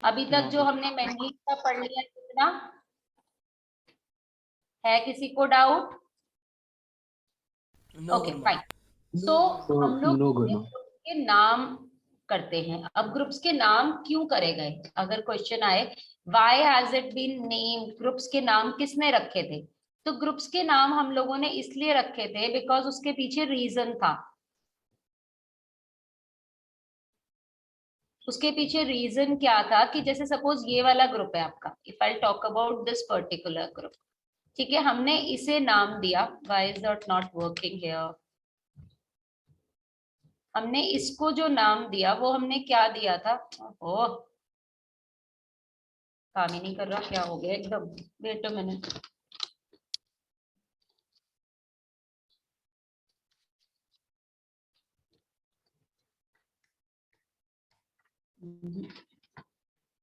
अभी तक जो हमने मैंगनीज का पढ़ लिया कितना है, किसी को डाउट? Okay fine. सो हम लोग ग्रुप के नाम करते हैं। अब ग्रुप्स के नाम क्यों करे गए, अगर क्वेश्चन आए why has it been name, groups के नाम किसने रखे थे? तो ग्रुप्स के नाम हम लोगों ने इसलिए रखे थे बिकॉज उसके पीछे रीजन था। उसके पीछे रीजन क्या था कि जैसे सपोज ये वाला ग्रुप है आपका, if I talk about this particular group, ठीक है, हमने इसे नाम दिया, why is that not working here, हमने इसको जो नाम दिया वो हमने क्या दिया था, ओह काम ही नहीं कर रहा, क्या हो गया एकदम, wait a minute.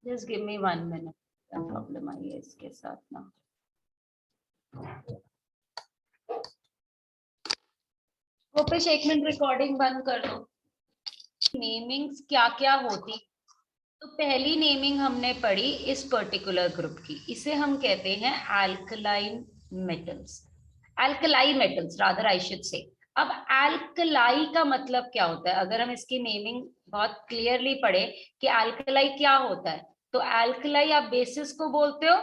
Just give me 1 minute, क्या प्रॉब्लम आई है इसके साथ ना। गोपेश 1 मिनट रिकॉर्डिंग बंद कर दो। नेमिंग्स क्या क्या होती, तो पहली नेमिंग हमने पढ़ी इस पर्टिकुलर ग्रुप की, इसे हम कहते हैं alkaline metals, alkali metals rather I should say. अब अल्कलाई का मतलब क्या होता है, अगर हम इसकी नेमिंग बहुत क्लियरली पढ़े कि अल्कलाई क्या होता है, तो अल्कलाई आप बेसिस को बोलते हो,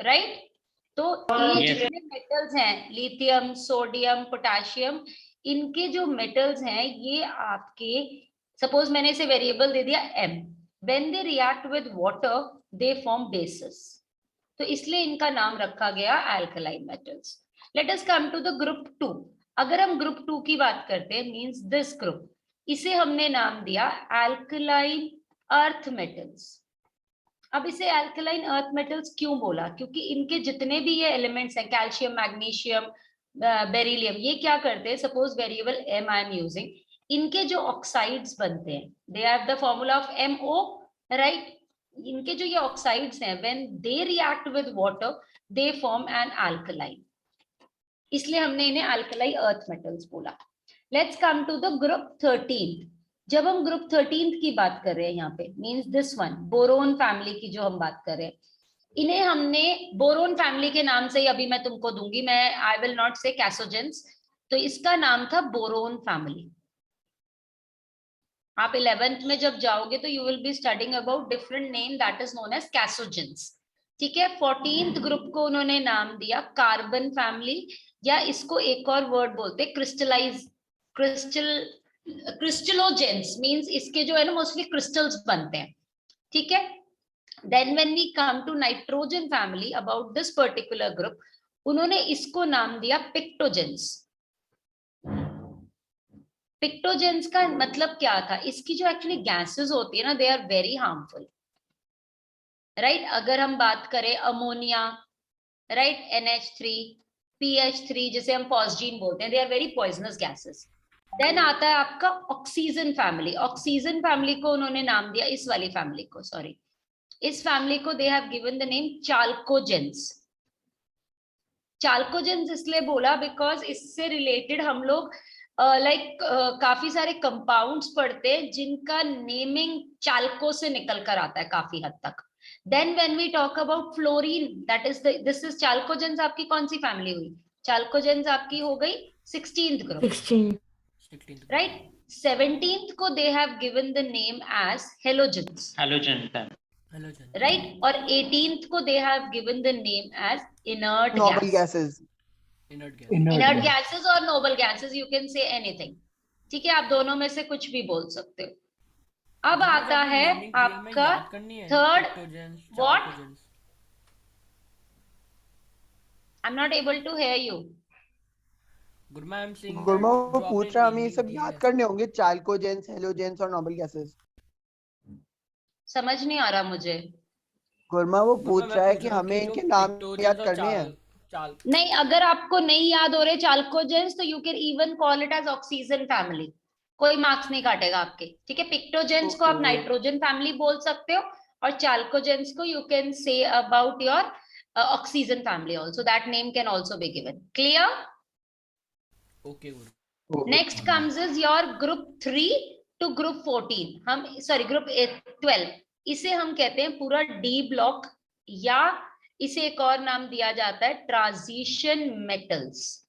राइट? तो ये जितने मेटल्स हैं, लिथियम, सोडियम, पोटेशियम, इनके जो मेटल्स हैं ये आपके, सपोज मैंने इसे वेरिएबल दे दिया m, when they react with water they form basis, तो इसलिए इनका नाम रखा गया alkaline metals. Let us come to the group 2। अगर हम ग्रुप 2 की बात करते हैं, मींस दिस ग्रुप, इसे हमने नाम दिया अल्कलाइन अर्थ मेटल्स। अब इसे अल्कलाइन अर्थ मेटल्स क्यों बोला, क्योंकि इनके जितने भी ये एलिमेंट्स हैं, कैल्शियम, मैग्नीशियम, बेरिलियम, ये क्या करते हैं, suppose variable m I am using, इनके जो ऑक्साइड्स बनते हैं, they have the formula of MO, right? इनके जो ये ऑक्साइड्स हैं, when they react with water they form an alkaline, इसलिए हमने इन्हें अल्कलाई अर्थ मेटल्स बोला। Let's come to the group 13। जब हम ग्रुप 13 की बात कर रहे हैं यहाँ पे, means this one, boron family की जो हम बात कर रहे हैं, इन्हें हमने बोरोन फैमिली के नाम से ही अभी मैं तुमको दूंगी, मैं आई विल नॉट से कैसोजेंस, तो इसका नाम था बोरोन फैमिली। आप 11th में जब जाओगे तो you will be studying about different name that is known as chalcogens, ठीक है। 14th ग्रुप को उन्होंने नाम दिया कार्बन फैमिली, या इसको एक और वर्ड बोलते क्रिस्टलाइज, क्रिस्टलोजेंस, मींस इसके जो है ना मोस्टली क्रिस्टल्स बनते हैं, ठीक है। Then when we come to nitrogen family about this particular group, उन्होंने इसको नाम दिया पिक्टोजेंस। पिक्टोजेंस का मतलब क्या था, इसकी जो एक्चुअली गैसेस होती है ना, they are very harmful, right? अगर हम बात करें अमोनिया, राइट, NH3, PH3 जिसे हम फॉस्जीन बोलते हैं, they are very poisonous gases. Then आता है आपका ऑक्सीजन फैमिली। ऑक्सीजन फैमिली को उन्होंने नाम दिया, इस वाली फैमिली को, सॉरी, इस फैमिली को they have given the name chalcogens. Chalcogens इसलिए बोला बिकॉज इससे रिलेटेड हम लोग काफी सारे कंपाउंड्स पढ़ते हैं जिनका नेमिंग चाल्को से निकल कर आता है काफी हद तक। Then when we talk about fluorine, that is this is chalcogens. आपकी कौन सी फैमिली हुई? चाल्कोजेंस आपकी हो गई 16th ग्रुप, 16 राइट? 17th को they have given the name as halogens, right? और 18th को they have given the name as inert gases, inert gases और noble gases, you can say anything, ठीक है, आप दोनों में से कुछ भी बोल सकते हो। अब आता है आपका third, what? I am not able to hear you. Guruma वो पूछ रहा, हमें ये सब याद करने होंगे, चाल्कोजेंस, हेलोजेंस और नोबल गैसेस। समझ नहीं आ रहा मुझे। गुरमा वो पूछ रहा है कि हमें इनके नाम याद करने हैं। नहीं, अगर आपको नहीं याद हो रहे चाल्कोजेंस, तो you can even call it as oxygen family, कोई मार्क्स नहीं काटेगा आपके, ठीक है। पिक्टोजेंस को आप नाइट्रोजन फैमिली बोल सकते हो, और चाल्कोजेंस को you can say about your oxygen family also, that name can also be given. Clear? Okay. Next comes is your group 3 to group 14, हम सॉरी ग्रुप 12। इसे हम कहते हैं पूरा डी ब्लॉक, या इसे एक और नाम दिया जाता है ट्रांजिशन मेटल्स।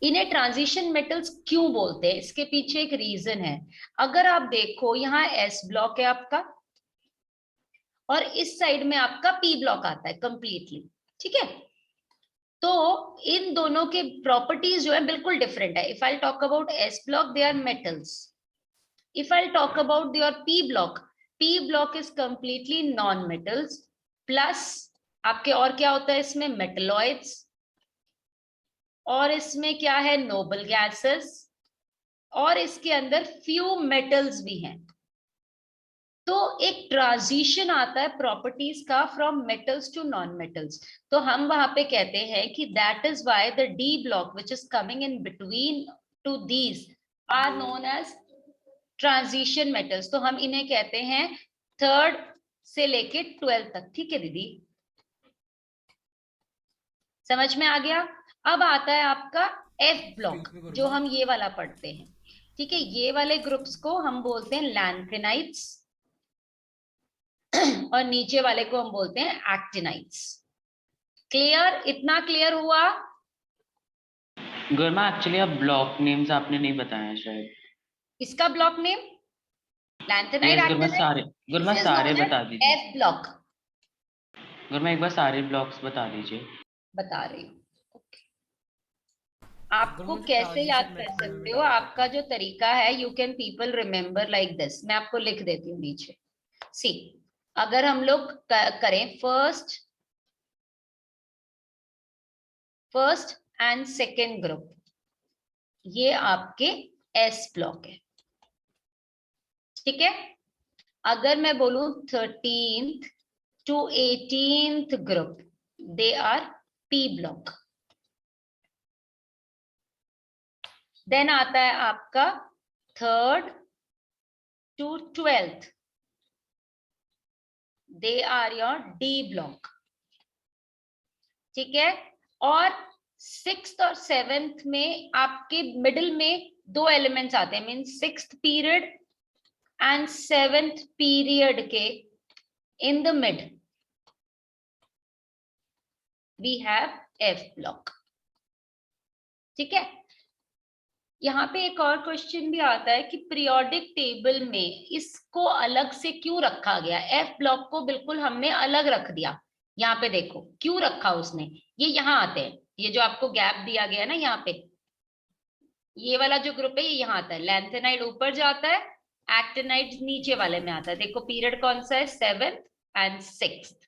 इन्हें ट्रांजिशन मेटल्स क्यों बोलते हैं, इसके पीछे एक रीजन है। अगर आप देखो यहाँ एस ब्लॉक है आपका, और इस साइड में आपका पी ब्लॉक आता है कंप्लीटली, ठीक है। तो इन दोनों के प्रॉपर्टीज जो है बिल्कुल डिफरेंट है। If I talk about S block, they are metals. If I talk about your P block is completely non metals, plus आपके और क्या होता है इसमें, मेटलॉइड्स, और इसमें क्या है, नोबल गैसेस, और इसके अंदर फ्यू मेटल्स भी हैं। तो एक ट्रांजिशन आता है प्रॉपर्टीज का from metals to non metals. तो हम वहां पे कहते हैं कि that is why the D block which is coming in between two these are known as transition metals. तो हम इन्हें कहते हैं 3rd से लेके 12th तक, ठीक है दीदी, समझ में आ गया। अब आता है आपका एफ ब्लॉक, जो हम ये वाला पढ़ते हैं, ठीक है। ये वाले ग्रुप्स को हम बोलते हैं लैंथेनाइट्स, और नीचे वाले को हम बोलते हैं एक्टिनाइट्स। क्लियर, इतना क्लियर हुआ? गुरमा एक्चुअली आप ब्लॉक नेम्स आपने नहीं बताया शायद। इसका ब्लॉक नेम लैंथेनाइट, गुरमा सारे बता दीजिए। F block. गुरमा एक बार सारे ब्लॉक्स बता दीजिए। बता रही हूँ। आपको कैसे याद कर सकते हो, आपका जो तरीका है, you can people remember like this. मैं आपको लिख देती हूँ नीचे। सी, अगर हम लोग करें फर्स्ट एंड सेकेंड ग्रुप, ये आपके एस ब्लॉक है, ठीक है। अगर मैं बोलूं 13th to 18th group, they are P block. Then आता है आपका 3rd to 12th, they are your D block, ठीक है। और 6th और 7th में आपके मिडिल में 2 एलिमेंट्स आते हैं, mean 6th period and 7th period के in the mid we have F block, ठीक है। यहाँ पे एक और क्वेश्चन भी आता है कि पीरियोडिक टेबल में इसको अलग से क्यों रखा गया, एफ ब्लॉक को बिल्कुल हमने अलग रख दिया। यहाँ पे देखो क्यों रखा उसने, ये यहाँ आते हैं, ये जो आपको गैप दिया गया है ना यहाँ पे, ये वाला जो ग्रुप है ये यहाँ आता है, लैंथेनाइड ऊपर जाता है, एक्टिनाइड नीचे वाले में आता है। देखो पीरियड कौन सा है, 7th एंड 6th,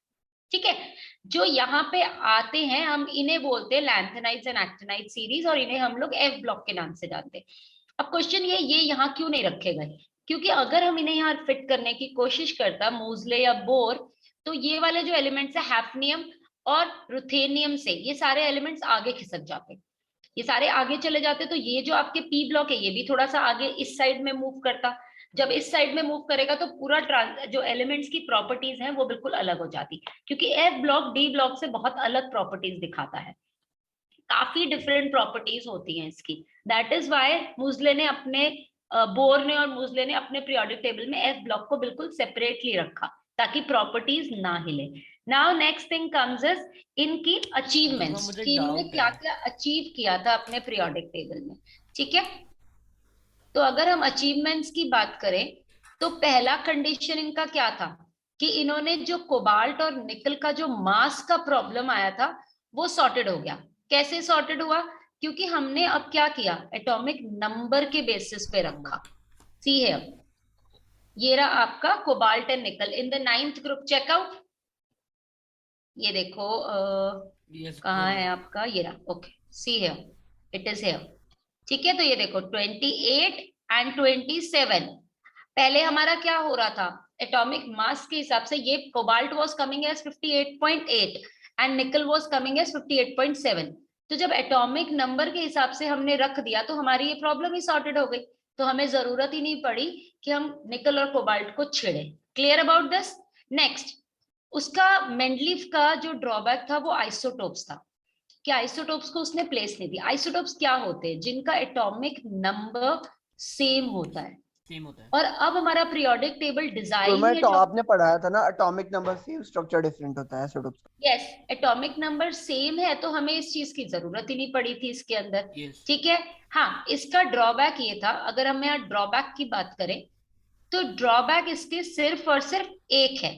ठीक है। जो यहाँ पे आते हैं हम इन्हें बोलते हैं लैंथेनाइड्स एंड एक्टिनाइड सीरीज, और इन्हें हम लोग एफ ब्लॉक के नाम से जानते हैं। अब क्वेश्चन ये यहाँ क्यों नहीं रखे गए, क्योंकि अगर हम इन्हें यहाँ फिट करने की कोशिश करता मूजले या बोर, तो ये वाले जो एलिमेंट्स है हैफनियम और रुथेनियम से ये सारे एलिमेंट्स आगे खिसक जाते, ये सारे आगे चले जाते। तो ये जो आपके पी ब्लॉक है ये भी थोड़ा सा आगे इस साइड में मूव करता। जब इस साइड में मूव करेगा तो पूरा जो एलिमेंट्स की प्रॉपर्टीज हैं वो बिल्कुल अलग हो जाती, क्योंकि एफ ब्लॉक डी ब्लॉक से बहुत अलग प्रॉपर्टीज दिखाता है, काफी डिफरेंट प्रॉपर्टीज होती हैं इसकी। दैट इज व्हाई मुजले ने अपने बोर ने और मुजले ने अपने पीरियोडिक टेबल में एफ ब्लॉक को बिल्कुल सेपरेटली रखा ताकि प्रॉपर्टीज ना हिले। Now next thing comes is इनकी अचीवमेंट्स, कि इन्होंने क्या क्या अचीव किया था अपने पीरियोडिक टेबल में, ठीक है। तो अगर हम अचीवमेंट्स की बात करें तो पहला कंडीशन इनका क्या था कि इन्होंने जो कोबाल्ट और निकल का जो मास का प्रॉब्लम आया था वो सॉर्टेड हो गया। कैसे सॉर्टेड हुआ, क्योंकि हमने अब क्या किया, एटॉमिक नंबर के बेसिस पे रखा। सी है, ये रहा आपका कोबाल्ट एंड निकल in the 9th group, checkout. ये देखो कहाँ है आपका, ये रहा, ओके, सी है, इट इज हियर, ठीक है। तो ये देखो 28 एंड 27, पहले हमारा क्या हो रहा था, एटॉमिक मास के हिसाब से ये cobalt was coming as 58.8 and nickel was coming as 58.7। तो जब एटॉमिक नंबर के हिसाब से हमने रख दिया तो हमारी ये प्रॉब्लम ही सॉर्टेड हो गई, तो हमें जरूरत ही नहीं पड़ी कि हम निकल और कोबाल्ट को छेड़े। Clear about this? नेक्स्ट, उसका मेंडलीफ का जो ड्रॉबैक था वो आइसोटोप्स था, कि आइसोटोप्स को उसने प्लेस नहीं दी। आइसोटोप्स क्या होते हैं, जिनका एटॉमिक नंबर सेम होता है, सेम होता है। और अब हमारा पीरियोडिक टेबल तो डिजाइन मैं है तो जो, आपने पढ़ाया था ना, atomic number same, structure different होता है, ऐसे टाइप का। यस, एटॉमिक नंबर सेम है, तो हमें इस चीज की जरूरत ही नहीं पड़ी थी इसके अंदर। यस। ठीक है। हाँ, इसका ड्रॉबैक ये था, अगर हम यहाँ ड्रॉबैक की बात करें तो ड्रॉबैक इसके सिर्फ और सिर्फ एक है,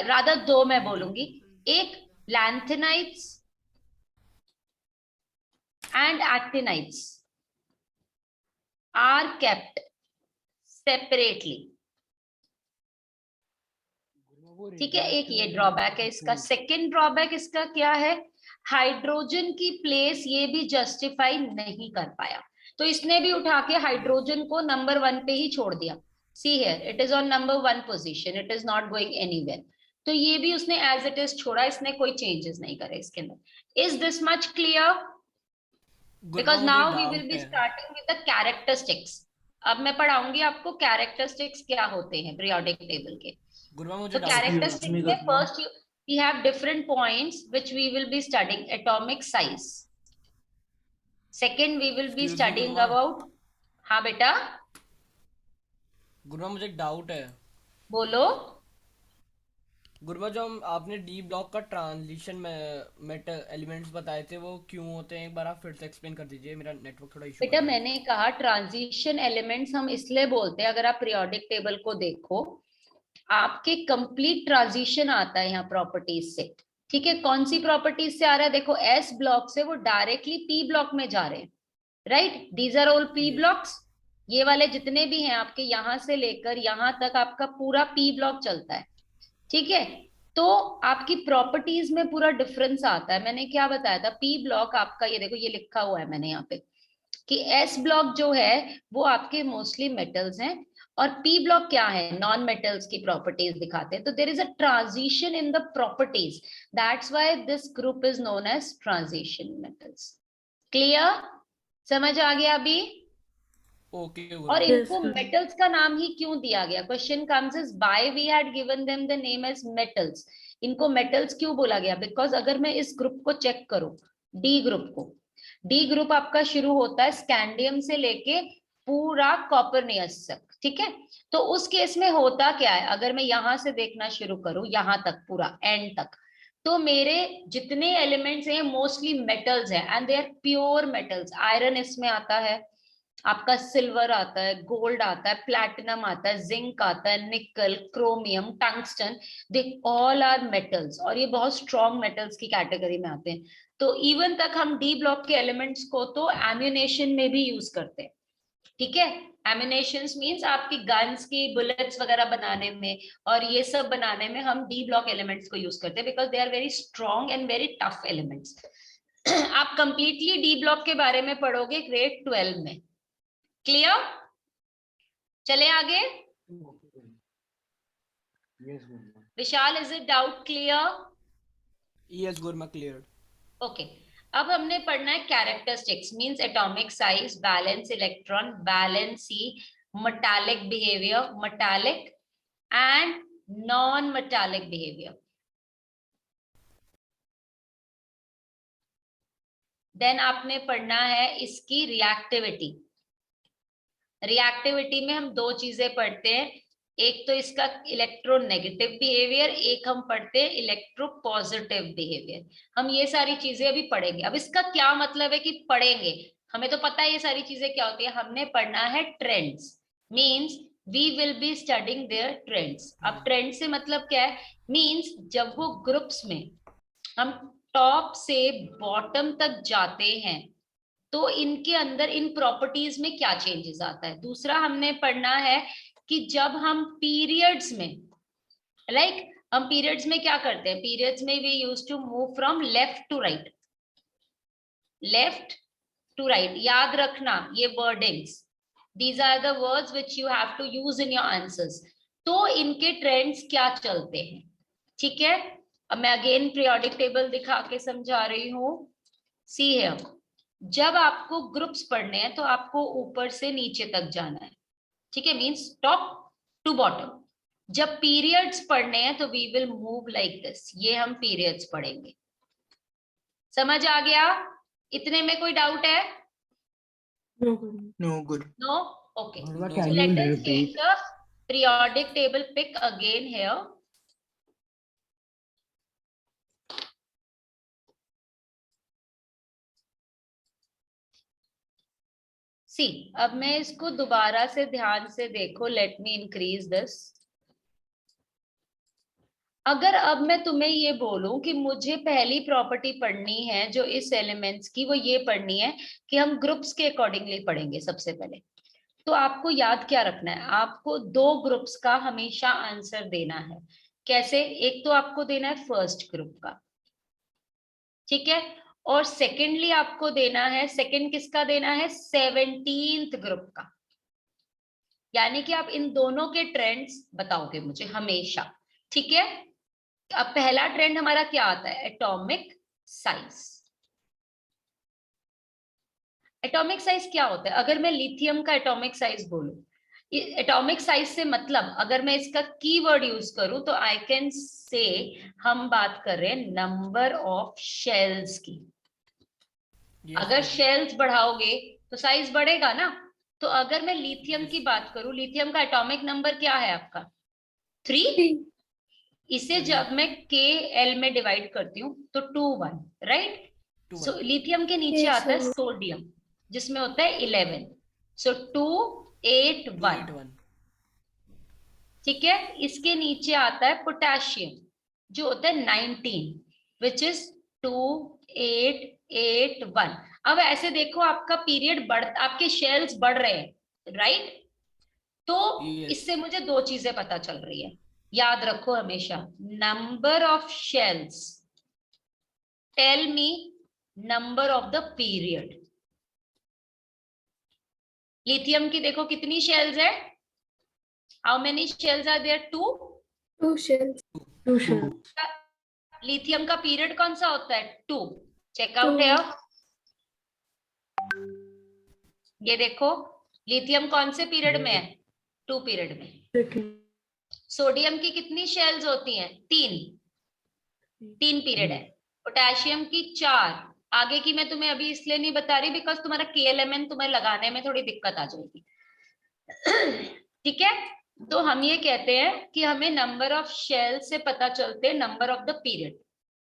राधा दो मैं बोलूंगी। एक, lanthanides and actinides are kept separately. ठीक है, एक ये ड्रॉबैक है इसका। सेकंड ड्रॉबैक इसका क्या है, हाइड्रोजन की प्लेस ये भी जस्टिफाई नहीं कर पाया, तो इसने भी उठा के हाइड्रोजन को नंबर 1 पे ही छोड़ दिया। See here, it is on number 1 position, it is not going anywhere. तो ये भी उसने एज इट इज छोड़ा, इसने कोई चेंजेस नहीं करे इसके अंदर। Is this much clear? Guruma because मुझे now we will doubt be है। Starting with the characteristics. अब मैं पढ़ाऊंगी आपको कैरेक्टरिस्टिक्स क्या होते हैं पीरियोडिक टेबल के। गुरुमा मुझे So डाउट है। characteristics में first we have different points which we will be studying. Atomic size. Second we will be Excuse me, studying गुरुमा। about, हाँ बेटा गुरुमा मुझे एक डाउट है। बोलो। गुरुमा, जो हम आपने डी ब्लॉक का ट्रांजिशन में मेटल एलिमेंट्स बताए थे वो क्यों होते हैं, एक बार आप फिर से एक्सप्लेन कर दीजिए, मेरा नेटवर्क थोड़ा इशू कर बेटा रहा है। मैंने कहा ट्रांजिशन एलिमेंट्स हम इसलिए बोलते हैं, अगर आप पीरियोडिक टेबल को देखो, आपके कंप्लीट ट्रांजिशन आता है यहाँ प्रॉपर्टीज से। ठीक है, कौन सी प्रॉपर्टीज से आ रहा है, देखो एस ब्लॉक से वो डायरेक्टली पी ब्लॉक में जा रहे हैं, right, these are all P blocks. ये वाले जितने भी हैं आपके, यहां से लेकर यहां तक आपका पूरा पी ब्लॉक चलता है। ठीक है, तो आपकी प्रॉपर्टीज में पूरा डिफरेंस आता है। मैंने क्या बताया था, पी ब्लॉक आपका, ये देखो ये लिखा हुआ है मैंने यहाँ पे कि एस ब्लॉक जो है वो आपके मोस्टली मेटल्स हैं, और पी ब्लॉक क्या है, नॉन मेटल्स की प्रॉपर्टीज दिखाते हैं। तो there is a transition in the properties, that's why this group is known as transition metals. Clear, समझ आ गया अभी? ओके और गुरुमा। इनको मेटल्स का नाम ही क्यों दिया गया, question comes is why we had given them the name as metals. इनको मेटल्स क्यों बोला गया, बिकॉज अगर मैं इस ग्रुप को चेक करूं, डी ग्रुप को, डी ग्रुप आपका शुरू होता है स्कैंडियम से लेके पूरा कॉपरनियस तक। ठीक है, तो उस केस में होता क्या है, अगर मैं यहां से देखना शुरू करूं यहां तक पूरा एंड तक, तो मेरे जितने एलिमेंट्स हैं मोस्टली मेटल्स हैं, and they are pure metals. Iron इसमें आता है, आपका सिल्वर आता है, गोल्ड आता है, प्लैटिनम आता है, जिंक आता है, nickel, chromium, tungsten, they all are metals, और ये बहुत स्ट्रॉन्ग मेटल्स की कैटेगरी में आते हैं। तो इवन तक हम डी ब्लॉक के एलिमेंट्स को तो एम्यूनेशन में भी यूज करते हैं। ठीक है, एम्यूनेशंस मींस आपकी गन्स की बुलेट्स वगैरह बनाने में और ये सब बनाने में हम डी ब्लॉक एलिमेंट्स को यूज करते हैं, because they are very strong and very tough elements. आप कंप्लीटली डी ब्लॉक के बारे में पढ़ोगे ग्रेड 12 में। क्लियर, चले आगे। Vishal, is it doubt clear? Yes Guruma, clear. Okay, अब हमने पढ़ना है characteristics, means atomic size, valence electron, valency, metallic behaviour, metallic and non metallic behaviour. Then आपने पढ़ना है इसकी रिएक्टिविटी। रिएक्टिविटी में हम दो चीजें पढ़ते हैं, एक तो इसका इलेक्ट्रोनेगेटिव बिहेवियर, एक हम पढ़ते हैं इलेक्ट्रो पॉजिटिव बिहेवियर। हम ये सारी चीजें अभी पढ़ेंगे। अब इसका क्या मतलब है कि पढ़ेंगे, हमें तो पता है ये सारी चीजें क्या होती है, हमने पढ़ना है trends, means we will be studying their trends. अब ट्रेंड से मतलब क्या है, मींस जब वो ग्रुप्स में हम टॉप से बॉटम तक जाते हैं तो इनके अंदर इन प्रॉपर्टीज में क्या चेंजेस आता है। दूसरा हमने पढ़ना है कि जब हम पीरियड्स में, हम पीरियड्स में क्या करते हैं, पीरियड्स में we use to move from left to right, left to right. याद रखना ये wordings, these are the words which you have to use in your answers. तो इनके ट्रेंड्स क्या चलते हैं, ठीक है। अब मैं अगेन पीरियोडिक टेबल दिखा के समझा रही हूँ। सी हियर, जब आपको ग्रुप्स पढ़ने हैं तो आपको ऊपर से नीचे तक जाना है, ठीक है, मींस टॉप टू बॉटम। जब पीरियड्स पढ़ने हैं तो we will move like this, ये हम पीरियड्स पढ़ेंगे। समझ आ गया? इतने में कोई डाउट है? No good. No? Okay. No. So let us take the periodic table pick again here. See, अब मैं इसको दोबारा से ध्यान से देखो. Let me increase this. अगर अब मैं तुम्हें ये बोलूं कि मुझे पहली प्रॉपर्टी पढ़नी है जो इस एलिमेंट्स की, वो ये पढ़नी है कि हम ग्रुप्स के अकॉर्डिंगली पढ़ेंगे सबसे पहले, तो आपको याद क्या रखना है? आपको दो ग्रुप्स का हमेशा आंसर देना है. कैसे? एक तो आपको देना है फर्स्ट ग्रुप का, ठीक है, और सेकेंडली आपको देना है, सेकेंड किसका देना है? 17th ग्रुप का. यानी कि आप इन दोनों के ट्रेंड्स बताओगे मुझे हमेशा, ठीक है. अब पहला ट्रेंड हमारा क्या आता है? Atomic size. एटॉमिक साइज क्या होता है? अगर मैं लिथियम का एटॉमिक साइज बोलूं, एटॉमिक साइज से मतलब अगर मैं इसका कीवर्ड यूज करूं तो आई कैन से हम बात कर रहे हैं नंबर ऑफ शेल्स की. अगर शेल्स बढ़ाओगे तो साइज बढ़ेगा ना. तो अगर मैं लिथियम की बात करूं, लिथियम का एटॉमिक नंबर क्या है आपका? 3. इसे जब मैं के एल में डिवाइड करती हूँ तो 2 1, राइट. सो लिथियम के नीचे आता है सोडियम जिसमें होता है 11. सो 2 8 1, ठीक है. इसके नीचे आता है पोटेशियम जो होता है 19, विच इज 2 8 8 1. अब ऐसे देखो आपका पीरियड बढ़, आपके शेल्स बढ़ रहे हैं, राइट. तो इससे मुझे दो चीजें पता चल रही है, याद रखो हमेशा. Number of shells tell me number of the period. Lithium की देखो कितनी शेल्स है? How many shells are there? 2 shells. Lithium का पीरियड कौन सा होता है? 2. चेकआउट है. ये देखो लिथियम कौन से पीरियड में है? 2 पीरियड में. सोडियम की कितनी शेल्स होती हैं? 3 पीरियड है. पोटेशियम की 4. आगे की मैं तुम्हें अभी इसलिए नहीं बता रही बिकॉज तुम्हारा KLMN तुम्हें लगाने में थोड़ी दिक्कत आ जाएगी. ठीक है. तो हम ये कहते हैं कि हमें नंबर ऑफ शेल से पता चलते हैं number of the period,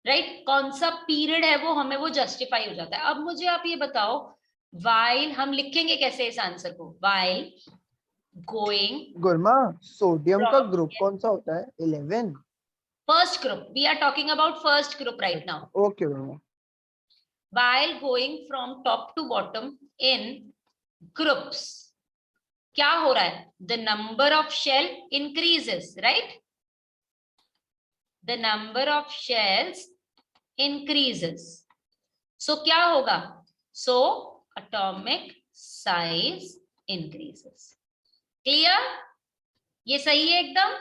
right. कौन सा पीरियड है वो हमें वो जस्टिफाई हो जाता है. अब मुझे आप ये बताओ, वाइल हम लिखेंगे कैसे इस आंसर को? While going. गुरमा, सोडियम का ग्रुप कौन सा होता है? 11. First group. We are talking about first group right now. Okay, Gurma. While going from top to bottom in groups, क्या हो रहा है? The number of shell increases, right? The number of shells increases. So क्या होगा? So atomic size increases. Clear? ये सही है एकदम.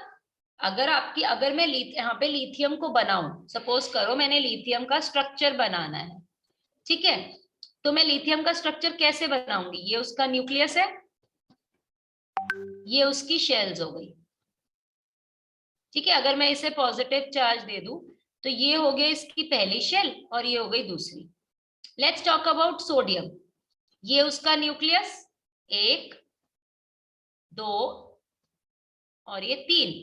अगर मैं यहाँ पे लिथियम को बनाऊं, सपोज करो मैंने लिथियम का स्ट्रक्चर बनाना है, ठीक है. तो मैं लिथियम का स्ट्रक्चर कैसे बनाऊंगी? ये उसका न्यूक्लियस है, ये उसकी शेल्स हो गई, ठीक है. अगर मैं इसे पॉजिटिव चार्ज दे दूं तो ये हो गई इसकी पहली शेल और ये हो गई दूसरी. Let's talk about sodium. ये उसका न्यूक्लियस 1 2 और ये 3.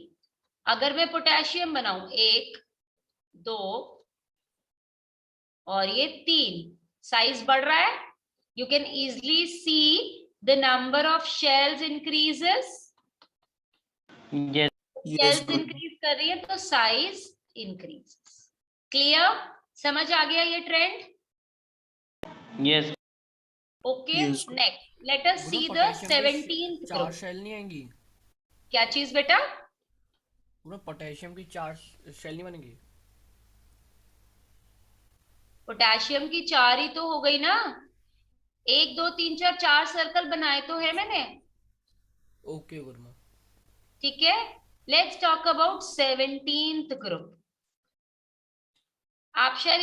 अगर मैं पोटेशियम बनाऊं 1 2 और ये 3, साइज बढ़ रहा है. You can easily see the number of shells increases. Shells increase कर रही है तो साइज इंक्रीजेस. क्लियर? समझ आ गया ये trend? Yes. Okay. Next let us see the 17th 4 group. Shell नहीं आएंगी? क्या चीज बेटा? पूरा पोटेशियम की 4 शेल नहीं बनेगी? पोटेशियम की 4 ही तो हो गई ना. 1 2 3 4 4 सर्कल बनाए तो है मैंने. ओके गुरमा. ठीक है. Let's talk about 17th group. आप शायद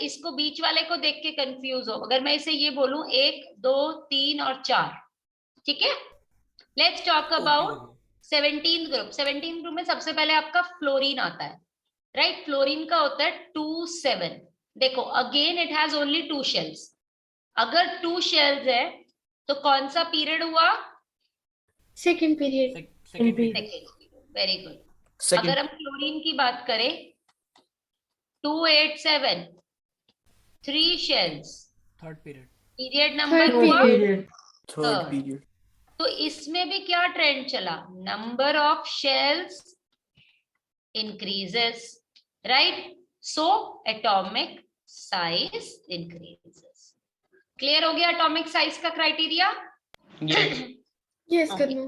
इसको बीच वाले को देख के कंफ्यूज हो. अगर मैं इसे ये बोलूं 1 2 3 और 4, ठीक है. Let's talk about 17th group. 17th group में सबसे पहले आपका फ्लोरीन आता है, राइट. फ्लोरीन का होता है 2 7. देखो again it has only 2 shells. अगर 2 शेल्स है तो कौन सा पीरियड हुआ? Second period second second, very good. अगर हम क्लोरीन की बात करें, 287, 3 shells, third period period number third हुआ पीरियड थर्ड। तो इसमें भी क्या ट्रेंड चला, number of shells increases, right? So atomic size increases. Clear हो गया atomic size का criteria? Yes. Yes Okay. करना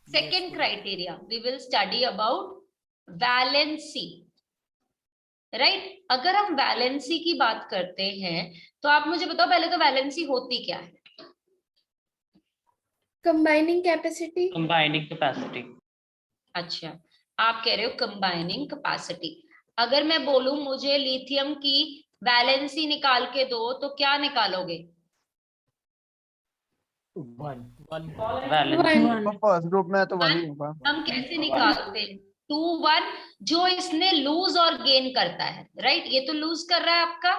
Second criteria, we will study about valency. Right? अगर हम valency की बात करते हैं तो आप मुझे बताओ पहले तो valency होती क्या है? Combining capacity Combining capacity. अच्छा, आप कह रहे हो कंबाइनिंग कैपेसिटी। अगर मैं बोलूं मुझे लिथियम की वैलेंसी निकाल के दो तो क्या निकालोगे? One Valence. तो फर्स्ट ग्रुप में तो 1 ही होगा। हम कैसे निकालते हैं? 2 1 जो इसने लूज और गेन करता है, राइट? ये तो लूज कर रहा है आपका,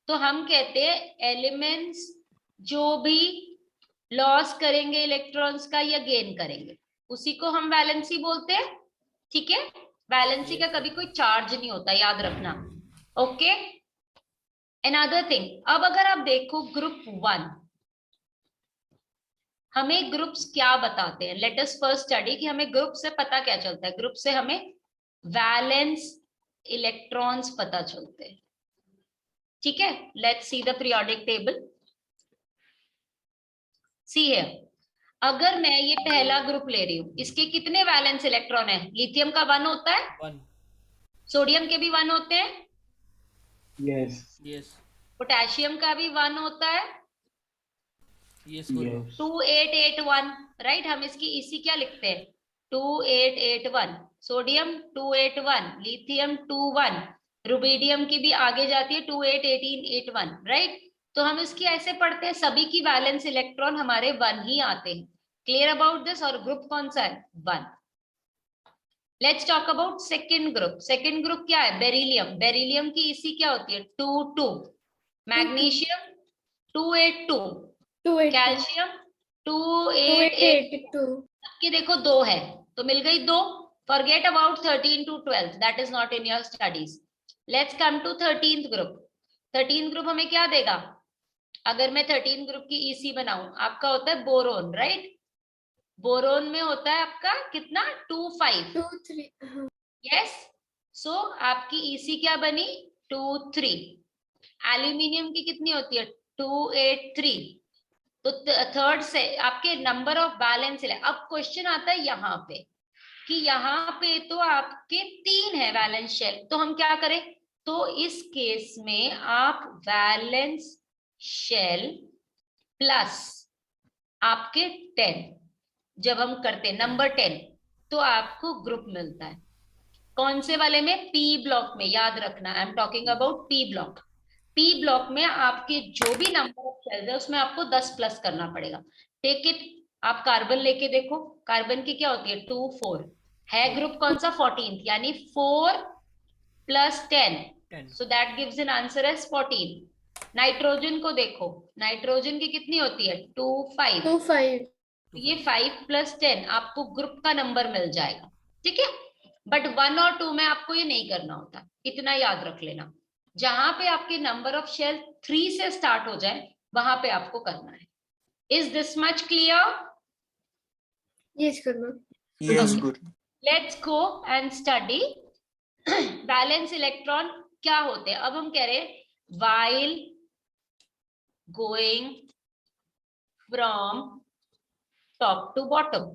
तो हम कहते हैं एलिमेंट्स जो भी लॉस करेंगे इलेक्ट्रॉन्स का या गेन करेंगे उसी को हम वैलेंसी बोलते हैं। ठीक है, वैलेंसी का कभी कोई चार्ज नहीं होता, याद रखना। ओके, अनदर थिंग, अब अगर आप देखो ग्रुप 1, हमें ग्रुप्स क्या बताते हैं? लेट अस फर्स्ट स्टडी कि हमें ग्रुप से पता क्या चलता है। ग्रुप से हमें वैलेंस इलेक्ट्रॉन्स पता चलते हैं। ठीक है, let's see the periodic table. सी है, अगर मैं ये पहला ग्रुप ले रही हूं, इसके कितने वैलेंस इलेक्ट्रॉन है? लिथियम का 1 होता है, 1 सोडियम के भी 1 होते हैं, यस पोटेशियम का भी 1 होता है, यस 2881, राइट? हम इसकी इसी क्या लिखते हैं? 2881, सोडियम 281, लिथियम 21, रुबिडियम की भी आगे जाती है 281881, राइट? तो हम इसकी ऐसे पढ़ते हैं, सभी की वैलेंस इलेक्ट्रॉन हमारे 1 ही आते हैं। Clear about this? और ग्रुप कौन सा है? 1। Let's talk about second group. Second group क्या है? बेरिलियम। बेरिलियम की इसी क्या होती है? 22, मैग्नीशियम 282, 282 कैल्शियम 288। सबके देखो 2 है तो मिल गई 2। Forget about 13 to 12, that is not in your studies. Let's come to 13th group. 13th group हमें क्या देगा? अगर मैं 13 ग्रुप की ईसी बनाऊं, आपका होता है बोरोन, राइट? बोरोन में होता है आपका कितना? 25। 2 3 यस, सो आपकी ईसी क्या बनी? 23। एल्यूमिनियम की कितनी होती है? 283। तो थर्ड से आपके नंबर ऑफ बैलेंस है। अब क्वेश्चन आता है यहाँ पे कि यहाँ पे तो आपके 3 है वैलेंस शेल, तो हम क्या करें? तो इस केस में आप वैलेंस शेल प्लस आपके 10 जब हम करते हैं नंबर 10 तो आपको ग्रुप मिलता है। कौन से वाले में? पी ब्लॉक में, याद रखना, I am talking about P block. P block में आपके जो भी नंबर ऑफ शेल्स है उसमें आपको 10 प्लस करना पड़ेगा। टेक इट, आप कार्बन लेके देखो, कार्बन की क्या होती है? 2 4 है। ग्रुप कौन सा? 14th, यानी 4 + 10, so that gives an answer as 14। Nitrogen को देखो, नाइट्रोजन की कितनी होती है? 2 5। 2 5 ये 5 + 10 आपको ग्रुप का नंबर मिल जाएगा। ठीक है, बट 1 और 2 में आपको ये नहीं करना होता, इतना याद रख लेना। जहां पे आपके नंबर ऑफ शेल 3 से स्टार्ट हो जाए वहां पे आपको करना है। Is this much clear? Yes करना let's go and study valence electron क्या होते हैं। अब हम कह रहे हैं while going from top to bottom.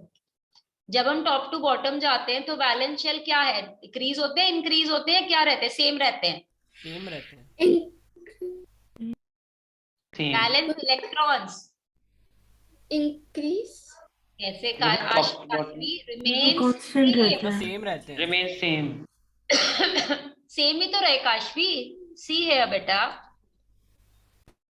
जब हम टॉप टू बॉटम जाते हैं तो वैलेंस शेल क्या है? डिक्रीज होते हैं, इंक्रीज होते हैं, क्या रहते हैं? सेम रहते हैं। सेम रहते हैं Same. बैलेंस इलेक्ट्रॉन्स इंक्रीज कैसे? Top bottom. रिमेन्स सेम रहते हैं Remain same. सेम ही तो रहे काशवी, सी है बेटा,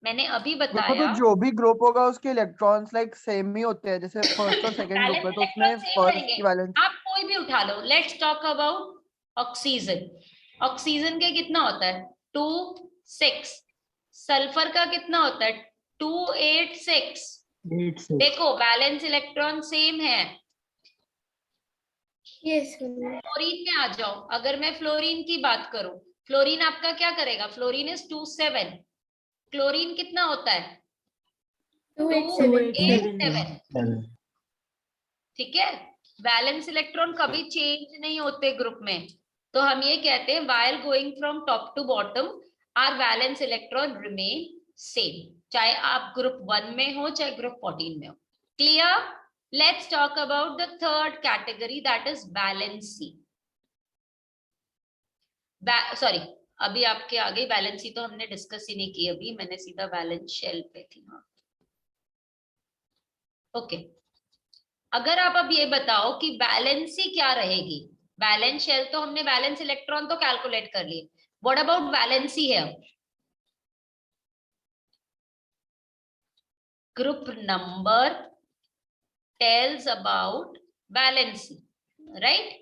मैंने अभी देखो बताया। तो जो भी ग्रुप होगा उसके इलेक्ट्रॉन्स लाइक सेम ही होते हैं, जैसे फर्स्ट और सेकंड ग्रुप बैलेंस है तो उसमें इलेक्ट्रॉन सेम फर्स्ट रहेंगे। की वैलेंस आप कोई भी उठा लो। Let's talk about oxygen. Oxygen के कितना होता है? 2 6। सल्फर का कितना होता है? 2 8 6। देखो बैलेंस इलेक्ट्रॉन सेम है, Yes, Guru. फ्लोरीन में आ जाओ, अगर मैं फ्लोरीन की बात करूं, फ्लोरीन आपका क्या करेगा? फ्लोरीन इज 27, क्लोरीन कितना होता है? 287. ठीक है, वैलेंस इलेक्ट्रॉन कभी चेंज नहीं होते ग्रुप में, तो हम ये कहते हैं while going from top to bottom are valence electron remain same, चाहे आप ग्रुप 1 में हो चाहे ग्रुप 14 में हो। Clear? Let's talk about the third category, that is valency. Sorry, अभी आपके आगे वैलेंसी तो हमने डिस्कस ही नहीं की, अभी मैंने सीधा वैलेंस शेल पे थी। हाँ, ओके। अगर आप अब ये बताओ कि वैलेंसी क्या रहेगी, वैलेंस शेल तो हमने, वैलेंस इलेक्ट्रॉन तो कैलकुलेट कर लिए, व्हाट अबाउट वैलेंसी है? Group number tells about valency, right?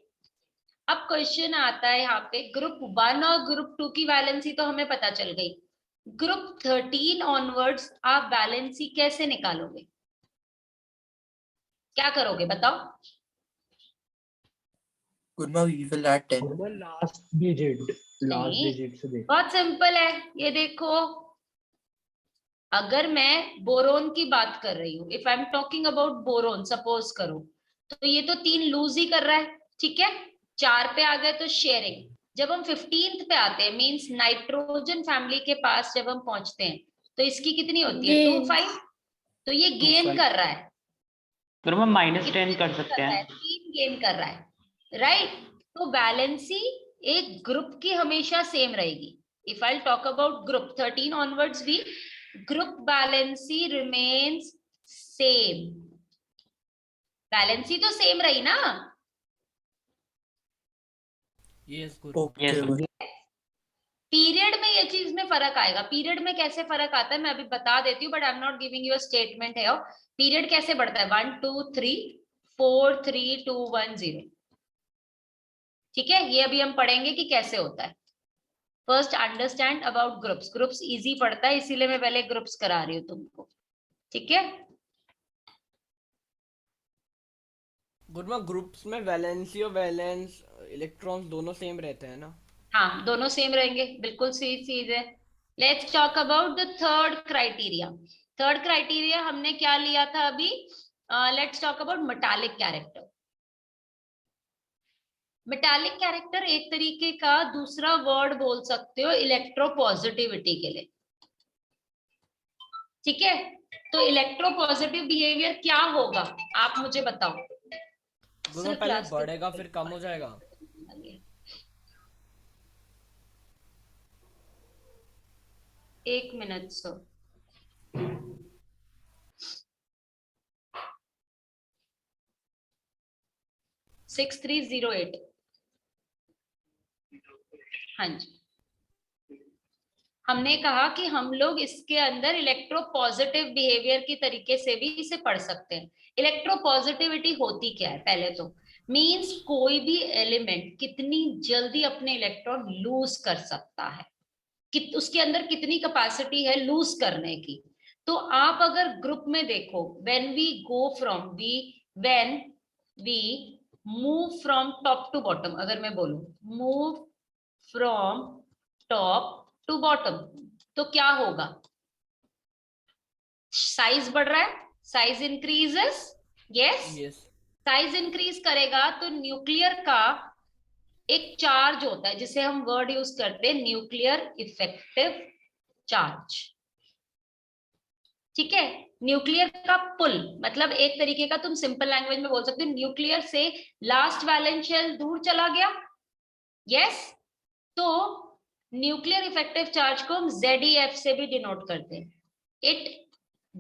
अब क्वेश्चन आता है यहाँ पे, ग्रुप 1 और ग्रुप 2 की वैलेंसी तो हमें पता चल गई, ग्रुप 13 ऑनवर्ड्स आप वैलेंसी कैसे निकालोगे? क्या करोगे बताओ? Gurma, we will add 10. Last digit नहीं, से देख। बहुत सिंपल है, ये देखो, अगर मैं बोरोन की बात कर रही हूँ, if I am talking about boron, suppose करो, तो ये तो 3 लूज ही कर रहा है, ठीक है, 4 पे आ गए तो शेयरिंग। जब हम 15th पे आते हैं, मींस नाइट्रोजन फैमिली के पास जब हम पहुंचते हैं, तो इसकी कितनी होती है? 2-5, तो ये गेन कर रहा है, गुरुमा -10 कर सकते हैं। 3 गेन कर रहा है, राइट? तो वैलेंसी एक ग्रुप की हमेशा सेम रहेगी। If I talk about group 13 onwards भी, group valency remains same, valency तो सेम रही ना? यस गुरु। Okay, Yes, Guru. पीरियड में ये चीज में फर्क आएगा। पीरियड में कैसे फर्क आता है मैं अभी बता देती हूँ, but I am not giving you a statement है। पीरियड कैसे बढ़ता है? 1 2 3 4 3 2 1 0, ठीक है, ये अभी हम पढ़ेंगे कि कैसे होता है। First understand about groups, groups easy पड़ता है, इसीलिए मैं पहले ग्रुप्स करा रही हूँ तुमको, ठीक है? गुरुमा ग्रुप्स में वैलेंसी और वैलेंस इलेक्ट्रॉन्स दोनों सेम रहते हैं ना? हाँ, दोनों सेम रहेंगे, बिल्कुल सही चीज है। Let's talk about the third criteria. Third criteria हमने क्या लिया था अभी? Let's talk about metallic character. Metallic character एक तरीके का दूसरा वर्ड बोल सकते हो इलेक्ट्रोपॉजिटिविटी के लिए, ठीक है? तो इलेक्ट्रोपॉजिटिव बिहेवियर क्या होगा आप मुझे बताओ। गुरुमा पहले बढ़ेगा फिर कम हो जाएगा। एक मिनट सर, सिक्स 6308, हाँ जी। हमने कहा कि हम लोग इसके अंदर इलेक्ट्रोपॉजिटिव बिहेवियर की तरीके से भी इसे पढ़ सकते हैं। इलेक्ट्रोपॉजिटिविटी होती क्या है? पहले तो मींस कोई भी एलिमेंट कितनी जल्दी अपने इलेक्ट्रॉन लूज कर सकता है, कि उसके अंदर कितनी कैपेसिटी है लूज करने की। तो आप अगर ग्रुप में देखो, when we move from top to bottom, अगर मैं बोलूं move from top to bottom, तो क्या होगा? साइज बढ़ रहा है, size increases, yes. Size increase करेगा तो न्यूक्लियर का एक चार्ज होता है जिसे हम वर्ड यूज करते हैं न्यूक्लियर इफेक्टिव चार्ज, ठीक है? न्यूक्लियर का पुल मतलब एक तरीके का तुम सिंपल लैंग्वेज में बोल सकते हो, न्यूक्लियर से लास्ट वैलेंस शेल दूर चला गया, यस। तो न्यूक्लियर इफेक्टिव चार्ज को हम ZeF से भी डिनोट करते हैं। It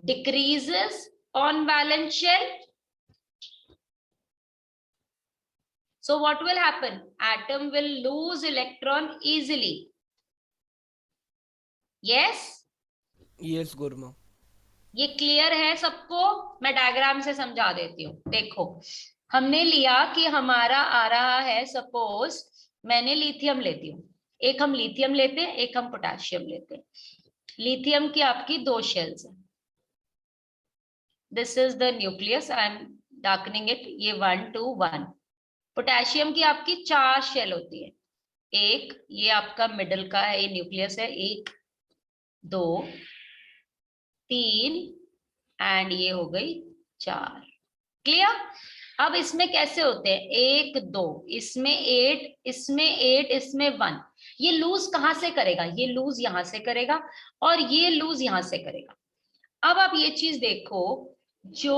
decreases on valence shell, so what will happen? Atom will lose electron easily, yes गुरुमा। ये क्लियर है सबको? मैं डायग्राम से समझा देती हूँ। देखो, हमने लिया कि हमारा आ रहा है, सपोज मैंने लिथियम लेती हूँ, एक हम लिथियम लेते हैं, एक हम पोटेशियम लेते हैं। लिथियम की आपकी 2 शेल्स हैं, this is the nucleus, I am darkening it, ये 1 2 1, पोटेशियम की आपकी 4 शेल होती है। एक ये आपका मिडल का है, ये न्यूक्लियस है, 1 2 3 एंड ये हो गई 4। क्लियर? अब इसमें कैसे होते हैं, 1 2, इसमें 8, इसमें 8, इसमें 1। ये लूज कहां से करेगा, ये लूज यहां से करेगा और ये लूज यहां से करेगा। अब आप ये चीज देखो, जो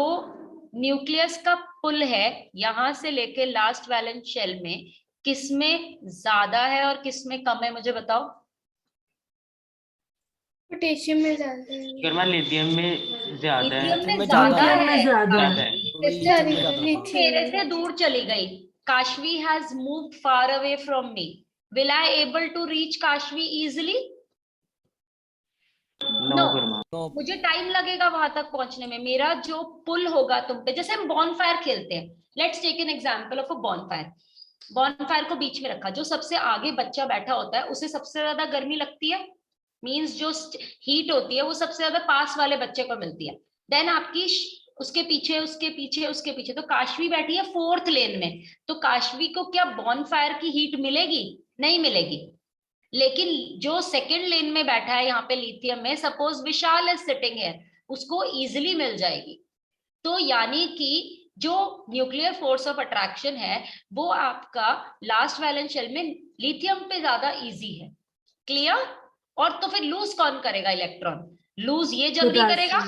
न्यूक्लियस का पुल है यहां से लेके लास्ट वैलेंस शेल में, किसमें ज्यादा है और किसमें कम है, मुझे बताओ। पोटेशियम में ज्यादा है। गुरुमा लिथियम में ज्यादा है। लिथियम में में ज्यादा ज्यादा है। ज्यादा है। लिथियम में ज्यादा। मेरे से दूर चली गई। Kashvi has moved far away from me, will I able to reach Kashvi easily? No No. गुरुमा। तो मुझे टाइम लगेगा वहां तक पहुंचने में। मेरा जो पुल होगा तुम पे, जैसे हम बॉनफायर खेलते हैं, let's take an example of a bonfire. Bonfire को बीच में रखा, जो सबसे आगे बच्चा बैठा होता है उसे सबसे ज्यादा गर्मी लगती है, मींस जो हीट होती है वो सबसे ज्यादा पास वाले बच्चे को मिलती है। देन आपकी उसके पीछे उसके पीछे उसके पीछे, तो काशवी बैठी है 4th लेन में, तो काशवी को क्या बॉनफायर की हीट मिलेगी? नहीं मिलेगी। लेकिन जो 2nd लेन में बैठा है यहाँ पे लिथियम में, सपोज विशाल इज सिटिंग है, उसको इजिली मिल जाएगी। तो यानी कि जो न्यूक्लियर फोर्स ऑफ अट्रैक्शन है वो आपका लास्ट वैलेंस शेल में लिथियम पे ज्यादा इजी है। क्लियर? और तो फिर लूज कौन करेगा इलेक्ट्रॉन? लूज ये जल्दी करेगा,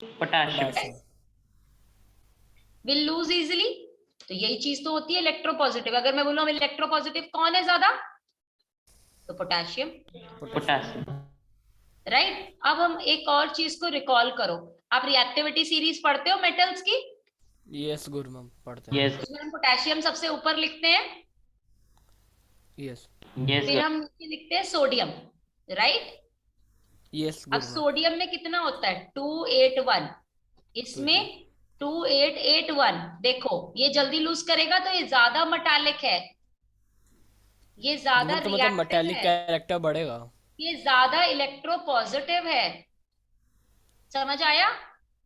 पोटेशियम। Will lose easily. तो यही चीज तो होती है इलेक्ट्रोपॉजिटिव। अगर मैं बोलूं इलेक्ट्रोपॉजिटिव कौन है ज्यादा, तो पोटेशियम, पोटेशियम। राइट? अब हम एक और चीज को रिकॉल करो। आप रिएक्टिविटी सीरीज पढ़ते हो मेटल्स की? यस गुरुमा पढ़ते हैं। यस उसमें हम पोटेशियम सबसे ऊपर लिखते हैं, यस यस फिर हम नीचे लिखते हैं सोडियम, राइट? यस अब गुरुमा। सोडियम में कितना होता है, 281, इसमें 2881। देखो ये जल्दी लूज करेगा तो ये ज्यादा मेटालिक है, ये ज्यादा गुरुमा तो मतलब रिएक्टिव मेटालिक है, कैरेक्टर बढ़ेगा। ये ज्यादा इलेक्ट्रोपॉजिटिव है। समझ आया?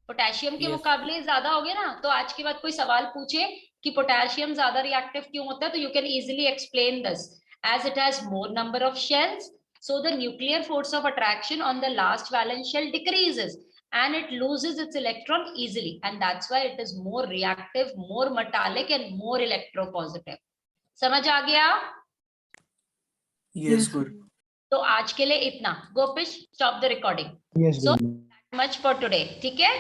पोटेशियम के Yes. मुकाबले ज्यादा हो गया ना। तो आज के बाद कोई सवाल पूछे कि पोटेशियम ज्यादा रिएक्टिव क्यों होता है, तो you can easily explain this, as it has more number of shells, so the nuclear force of attraction on the last valence shell decreases and it loses its electron easily, and that's why it is more reactive, more metallic and more electropositive. समझ आ गया? Yes, Guru. तो आज के लिए इतना। गोपिश, stop the recording. Yes, So Guru. much for today. ठीक है?